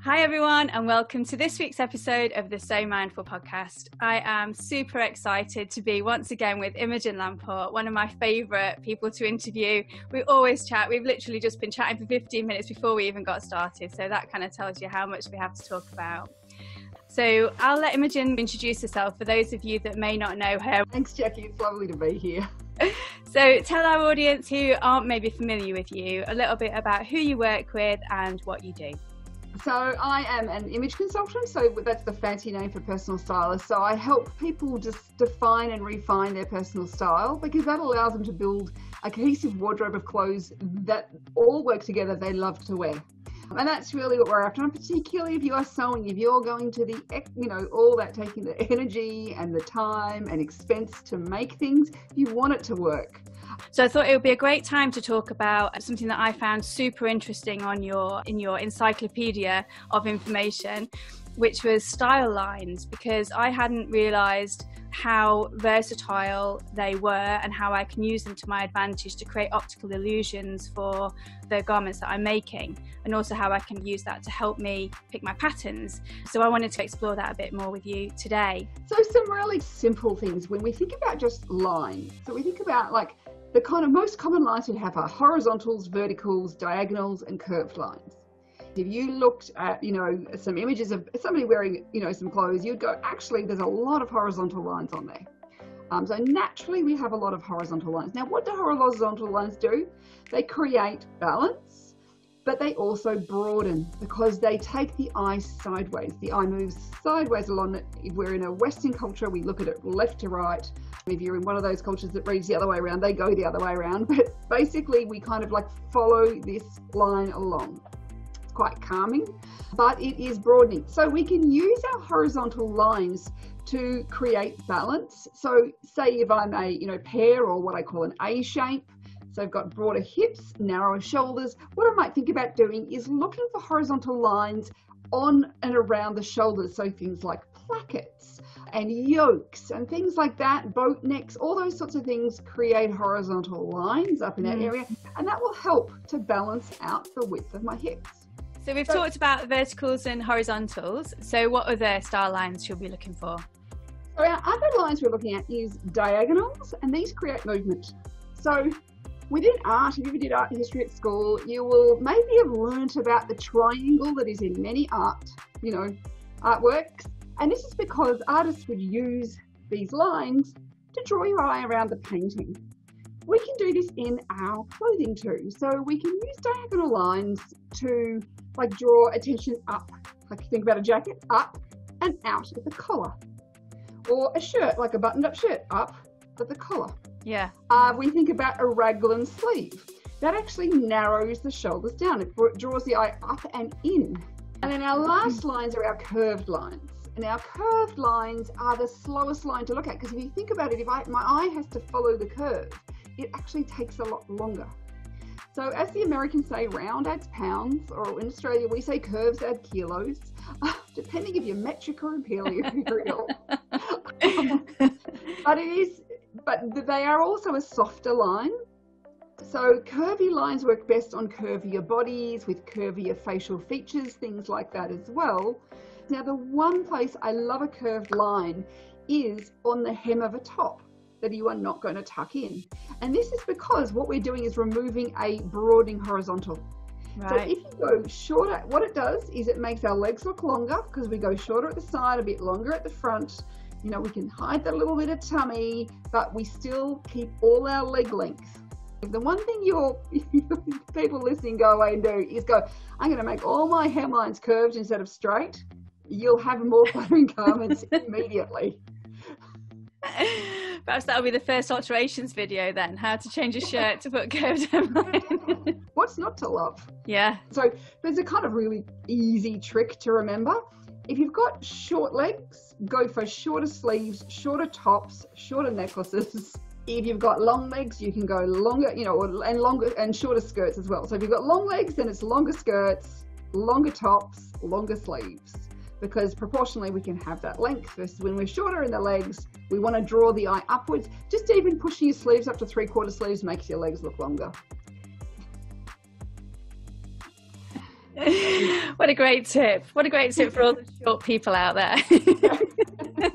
Hi everyone, and welcome to this week's episode of the So Mindful podcast. I am super excited to be once again with Imogen Lamport, one of my favourite people to interview. We always chat. We've literally just been chatting for 15 minutes before we even got started, so that kind of tells you how much we have to talk about. So I'll let Imogen introduce herself for those of you that may not know her. Thanks, Jackie. It's lovely to be here. So tell our audience who aren't maybe familiar with you a little bit about who you work with and what you do. So I am an image consultant, so that's the fancy name for personal stylist. So I help people just define and refine their personal style, because that allows them to build a cohesive wardrobe of clothes that all work together they love to wear. And that's really what we're after, and particularly if you are sewing, if you're going to all that, taking the energy and the time and expense to make things, you want it to work. So I thought it would be a great time to talk about something that I found super interesting in your encyclopaedia of information, which was style lines, because I hadn't realised how versatile they were and how I can use them to my advantage to create optical illusions for the garments that I'm making, and also how I can use that to help me pick my patterns. So I wanted to explore that a bit more with you today. So some really simple things when we think about just lines. So we think about like the kind of most common lines we have are horizontals, verticals, diagonals, and curved lines. If you looked at, some images of somebody wearing, some clothes, you'd go, actually, there's a lot of horizontal lines on there. So naturally, we have a lot of horizontal lines. Now, what do horizontal lines do? They create balance, but they also broaden because they take the eye sideways. The eye moves sideways along it. If we're in a Western culture, we look at it left to right. If you're in one of those cultures that reads the other way around, they go the other way around. But basically, we kind of like follow this line along. It's quite calming, but it is broadening. So we can use our horizontal lines to create balance. So say if I'm a pear, or what I call an A shape, so I've got broader hips, narrower shoulders, what I might think about doing is looking for horizontal lines on and around the shoulders. So things like plackets and yokes and things like that, boat necks, all those sorts of things create horizontal lines up in that area, and that will help to balance out the width of my hips. So we've talked about verticals and horizontals. So what other style lines should we be looking for? So our other lines we're looking at is diagonals, and these create movement. So within art, if you ever did art history at school, you will maybe have learnt about the triangle that is in many artworks. And this is because artists would use these lines to draw your eye around the painting. We can do this in our clothing too. So we can use diagonal lines to draw attention up, like you think about a jacket, up and out at the collar. Or a shirt, like a buttoned up shirt, up at the collar. Yeah. We think about a raglan sleeve. That actually narrows the shoulders down. It draws the eye up and in. And then our last lines are our curved lines. And our curved lines are the slowest line to look at, because if you think about it, if my eye has to follow the curve, it actually takes a lot longer. So as the Americans say, round adds pounds, or in Australia we say curves add kilos, depending if you're metric or imperial. But they are also a softer line. So curvy lines work best on curvier bodies with curvier facial features, things like that as well. Now, the one place I love a curved line is on the hem of a top that you are not going to tuck in. And this is because what we're doing is removing a broadening horizontal. Right. So if you go shorter, what it does is it makes our legs look longer, because we go shorter at the side, a bit longer at the front. We can hide that little bit of tummy, but we still keep all our leg length. The one thing your people listening go away and do is go, I'm going to make all my hemlines curved instead of straight. You'll have more flattering garments immediately. Perhaps that'll be the first alterations video then, how to change a shirt to put curved hemline. What's not to love? Yeah. So there's a kind of really easy trick to remember. If you've got short legs, go for shorter sleeves, shorter tops, shorter necklaces. If you've got long legs, you can go longer, and longer and shorter skirts as well. So if you've got long legs, then it's longer skirts, longer tops, longer sleeves, because proportionally we can have that length. Versus when we're shorter in the legs, we want to draw the eye upwards. Just even pushing your sleeves up to 3/4 sleeves makes your legs look longer. What a great tip. What a great tip for all the short people out there.